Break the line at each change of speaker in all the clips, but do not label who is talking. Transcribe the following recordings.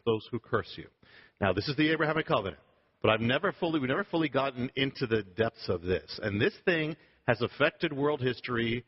those who curse you. Now, this is the Abrahamic covenant, but we've never fully gotten into the depths of this. And this thing has affected world history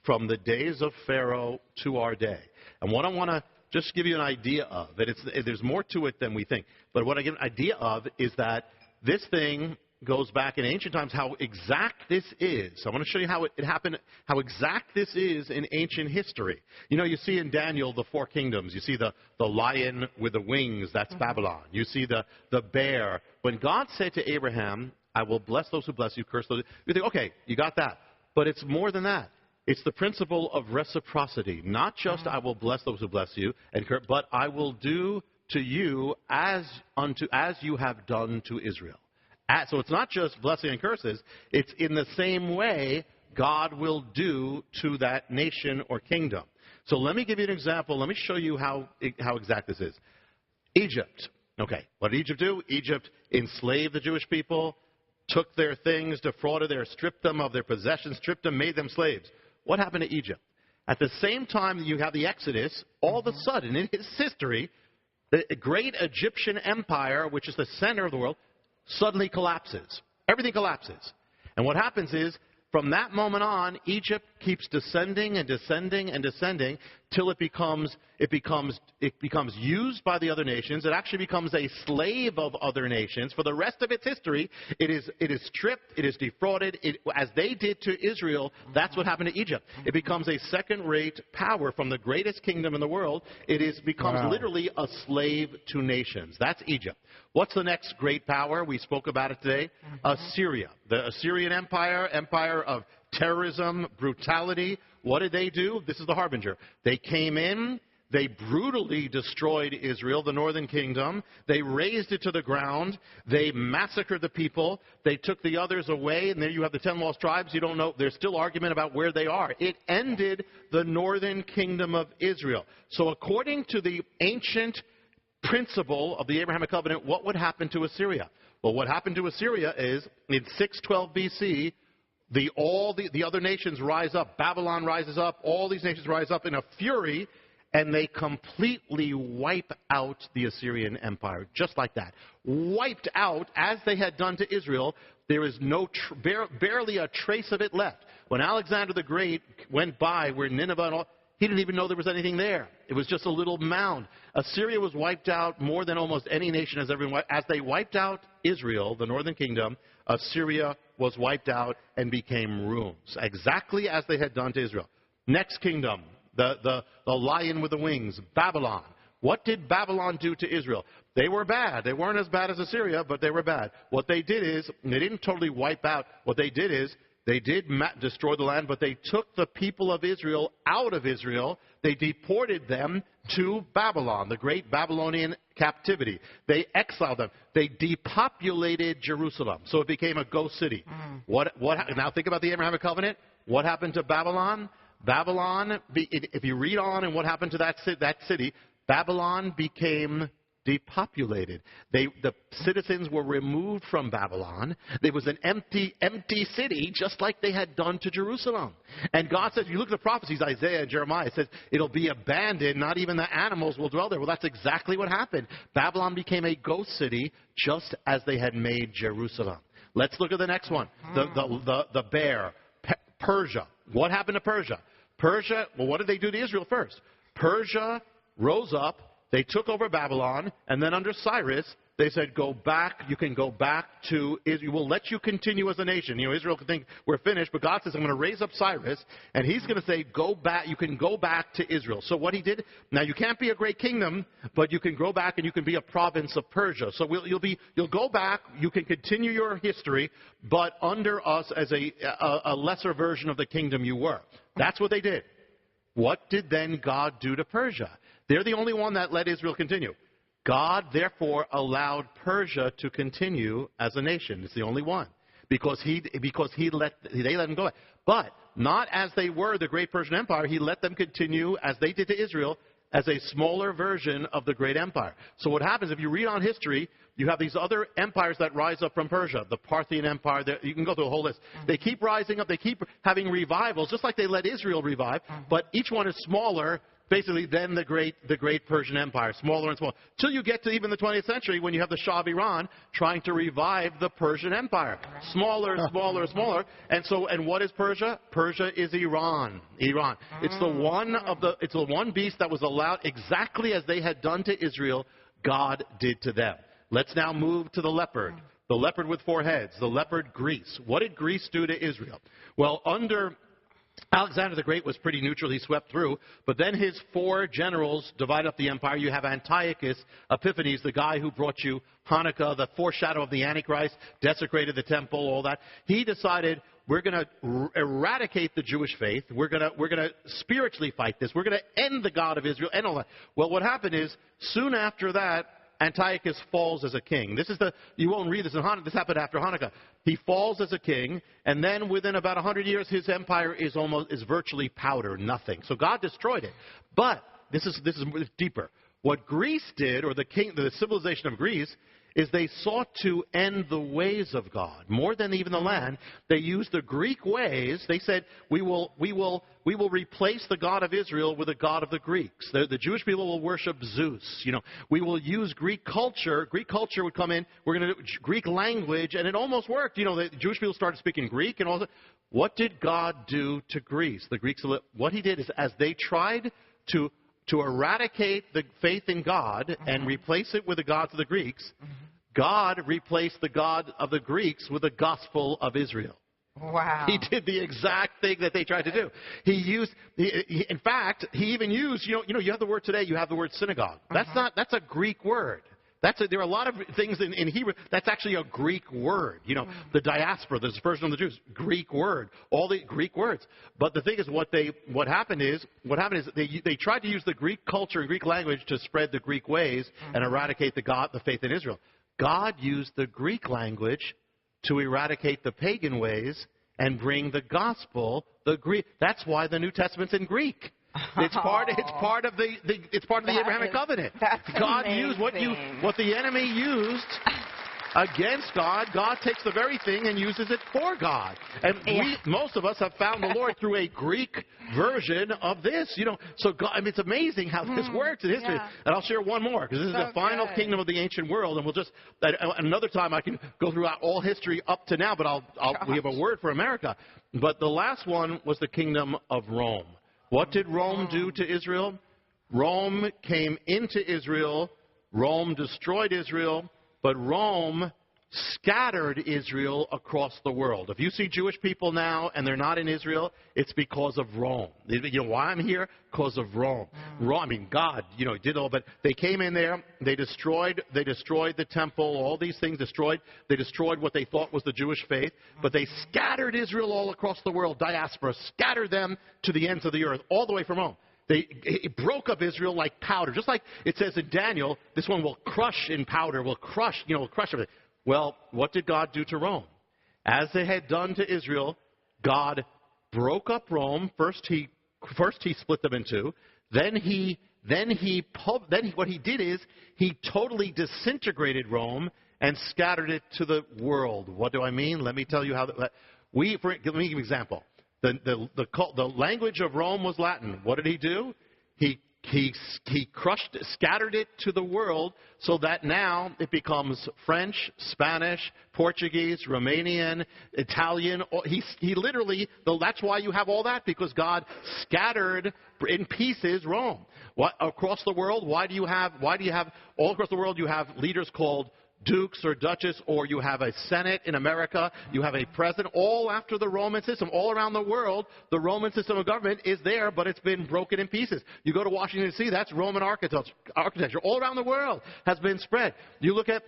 from the days of Pharaoh to our day. And what I want to just give you an idea of, and there's more to it than we think, but what I give an idea of is that this thing goes back in ancient times, how exact this is. I want to show you how it happened, how exact this is in ancient history. You know, you see in Daniel the four kingdoms. You see the lion with the wings, that's Babylon. You see the bear. When God said to Abraham, I will bless those who bless you, curse those. You think, okay, you got that. But it's more than that. It's the principle of reciprocity. Not just I will bless those who bless you, but I will do to you as you have done to Israel. So it's not just blessing and curses. It's in the same way God will do to that nation or kingdom. So let me give you an example. Let me show you how exact this is. Egypt. Okay, what did Egypt do? Egypt enslaved the Jewish people, took their things, defrauded them, stripped them of their possessions, stripped them, made them slaves. What happened to Egypt? At the same time that you have the Exodus, all of a sudden in its history, the great Egyptian empire, which is the center of the world, suddenly collapses. Everything collapses. And what happens is, from that moment on, Egypt keeps descending and descending and descending till it becomes used by the other nations. It actually becomes a slave of other nations. For the rest of its history, it is stripped, it is defrauded. As they did to Israel, that's what happened to Egypt. It becomes a second-rate power from the greatest kingdom in the world. It becomes literally a slave to nations. That's Egypt. What's the next great power? We spoke about it today. Assyria. The Assyrian empire of terrorism, brutality. What did they do? This is the harbinger. They came in, they brutally destroyed Israel, the northern kingdom. They razed it to the ground. They massacred the people. They took the others away, and there you have the 10 lost tribes. You don't know. There's still argument about where they are. It ended the northern kingdom of Israel. So according to the ancient principle of the Abrahamic covenant, what would happen to Assyria? Well, what happened to Assyria is, in 612 BC, the other nations rise up. Babylon rises up. All these nations rise up in a fury, and they completely wipe out the Assyrian empire, just like that. Wiped out, as they had done to Israel. There is barely a trace of it left. When Alexander the Great went by, where Nineveh and all, he didn't even know there was anything there. It was just a little mound. Assyria was wiped out more than almost any nation has ever been wiped. As they wiped out Israel, the northern kingdom, Assyria was wiped out and became ruins, exactly as they had done to Israel. Next kingdom, the lion with the wings, Babylon. What did Babylon do to Israel? They were bad. They weren't as bad as Assyria, but they were bad. What they did is, they didn't totally wipe out. What they did is, they did destroy the land, but they took the people of Israel out of Israel. They deported them to Babylon, the great Babylonian captivity. They exiled them. They depopulated Jerusalem, so it became a ghost city. Now think about the Abrahamic covenant. What happened to Babylon? Babylon, if you read on and what happened to that city, Babylon became depopulated. The citizens were removed from Babylon. There was an empty city, just like they had done to Jerusalem. And God says, you look at the prophecies, Isaiah and Jeremiah, it says, it'll be abandoned, not even the animals will dwell there. Well, that's exactly what happened. Babylon became a ghost city, just as they had made Jerusalem. Let's look at the next one. The bear, Persia. What happened to Persia? Persia, well, what did they do to Israel first? Persia rose up. They took over Babylon, and then under Cyrus, they said, go back, you can go back to Israel. We'll let you continue as a nation. You know, Israel could think we're finished, but God says, I'm going to raise up Cyrus, and he's going to say, go back, you can go back to Israel. So what he did, now you can't be a great kingdom, but you can go back and you can be a province of Persia. So you'll go back, you can continue your history, but under us as a lesser version of the kingdom you were. That's what they did. What did then God do to Persia? They're the only one that let Israel continue. God, therefore, allowed Persia to continue as a nation. It's the only one. Because they let them go. But not as they were the great Persian Empire. He let them continue, as they did to Israel, as a smaller version of the great empire. So what happens, if you read on history, you have these other empires that rise up from Persia. The Parthian Empire, you can go through a whole list. They keep rising up. They keep having revivals, just like they let Israel revive. But each one is smaller basically then the great Persian Empire, smaller and smaller, till you get to even the 20th century when you have the Shah of Iran trying to revive the Persian Empire. Smaller, smaller, smaller. And what is Persia? Persia is Iran. Iran. It's the one beast that was allowed exactly as they had done to Israel, God did to them. Let's now move to the leopard. The leopard with 4 heads. The leopard, Greece. What did Greece do to Israel? Well, under Alexander the Great was pretty neutral. He swept through. But then his 4 generals divide up the empire. You have Antiochus Epiphanes, the guy who brought you Hanukkah, the foreshadow of the Antichrist, desecrated the temple, all that. He decided, we're going to eradicate the Jewish faith. We're going to spiritually fight this. We're going to end the God of Israel and all that. Well, what happened is, soon after that, Antiochus falls as a king. You won't read this in Hanukkah. This happened after Hanukkah. He falls as a king, and then within about 100 years, his empire is virtually powder, nothing. So God destroyed it. But this is deeper. What Greece did, or the civilization of Greece, is they sought to end the ways of God more than even the land. They used the Greek ways. They said, we will replace the God of Israel with the God of the Greeks. The Jewish people will worship Zeus. We will use Greek culture. Greek culture would come in. We're going to do Greek language, and it almost worked. The Jewish people started speaking Greek and all that. What did God do to Greece? The Greeks. What He did is, as they tried to eradicate the faith in God and replace it with the gods of the Greeks, God replaced the God of the Greeks with the gospel of Israel.
Wow.
He did the exact thing that they tried to do. In fact, he even used, you have the word today, you have the word synagogue. That's a Greek word. There are a lot of things in Hebrew. That's actually a Greek word. The diaspora, the dispersion of the Jews, Greek word, all the Greek words. But the thing is, what happened is they tried to use the Greek culture and Greek language to spread the Greek ways and eradicate the faith in Israel. God used the Greek language to eradicate the pagan ways and bring the gospel, the Greek. That's why the New Testament's in Greek. It's part of the Abrahamic covenant. God used what the enemy used against God. God takes the very thing and uses it for God. And most of us have found the Lord through a Greek version of this. So God, it's amazing how this works in history. And I'll share one more, because this is the final kingdom of the ancient world, and we'll just another time I can go throughout all history up to now. But we have a word for America. But the last one was the kingdom of Rome. What did Rome do to Israel? Rome came into Israel. Rome destroyed Israel. But Rome scattered Israel across the world. If you see Jewish people now and they're not in Israel, it's because of Rome. Why I'm here? Because of Rome. God, did all, but they came in there, they destroyed the temple, all these things they destroyed what they thought was the Jewish faith, but they scattered Israel all across the world, diaspora, scattered them to the ends of the earth, all the way from Rome. It broke up Israel like powder. Just like it says in Daniel, this one will crush in powder, will crush everything. Well, what did God do to Rome? As they had done to Israel, God broke up Rome. First he split them in two. Then what he did is he totally disintegrated Rome and scattered it to the world. What do I mean? Let me tell you how. Let me give you an example. The language of Rome was Latin. What did he do? He scattered it to the world so that now it becomes French, Spanish, Portuguese, Romanian, Italian. He literally, that's why you have all that, because God scattered in pieces Rome. Across the world, why do you have all across the world you have leaders called dukes or duchess, or you have a senate in America, you have a president, all after the Roman system. All around the world, the Roman system of government is there, but it's been broken in pieces. You go to Washington, D.C., that's Roman architecture. All around the world has been spread. You look at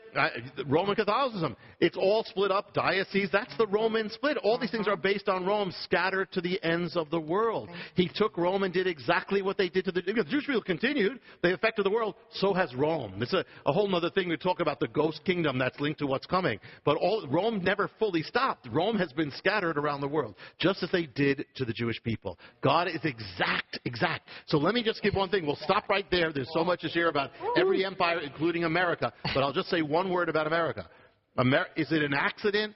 Roman Catholicism, it's all split up, dioceses, that's the Roman split. All these things are based on Rome, scattered to the ends of the world. He took Rome and did exactly what they did to the Jewish people. Continued, they affected the world, so has Rome. It's a whole other thing to talk about, the ghost kingdom that's linked to what's coming. But Rome never fully stopped. Rome has been scattered around the world, just as they did to the Jewish people. God is exact. So let me just give one thing. We'll stop right there. There's so much to share about every empire, including America. But I'll just say one word about America. Is it an accident?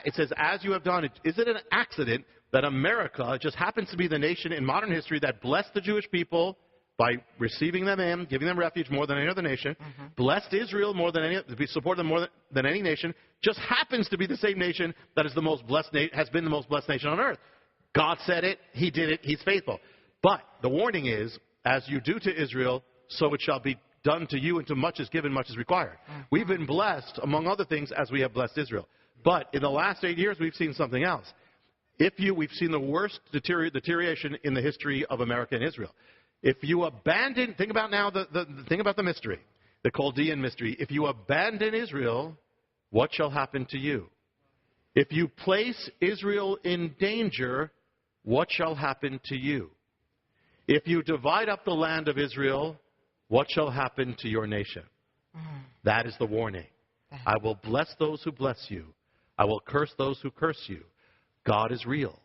It says, as you have done. Is it an accident that America just happens to be the nation in modern history that blessed the Jewish people by receiving them in, giving them refuge more than any other nation, blessed Israel more than any, supported them more than any nation, just happens to be the same nation that is the most blessed, has been the most blessed nation on earth. God said it, He did it, He's faithful. But the warning is, as you do to Israel, so it shall be done to you, and to much is given, much is required. We've been blessed, among other things, as we have blessed Israel. But in the last 8 years, we've seen something else. We've seen the worst deterioration in the history of America and Israel. If you abandon, think about now think about the mystery, the Chaldean mystery. If you abandon Israel, what shall happen to you? If you place Israel in danger, what shall happen to you? If you divide up the land of Israel, what shall happen to your nation? That is the warning. I will bless those who bless you. I will curse those who curse you. God is real.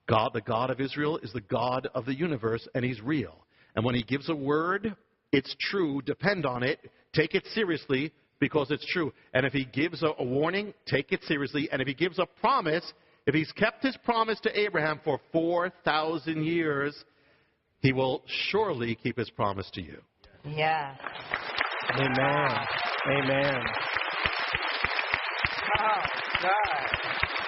God, the God of Israel, is the God of the universe, and He's real. And when He gives a word, it's true. Depend on it. Take it seriously, because it's true. And if He gives a warning, take it seriously. And if He gives a promise, if He's kept His promise to Abraham for 4,000 years, He will surely keep His promise to you.
Yes.
Amen. Amen.
Oh, God.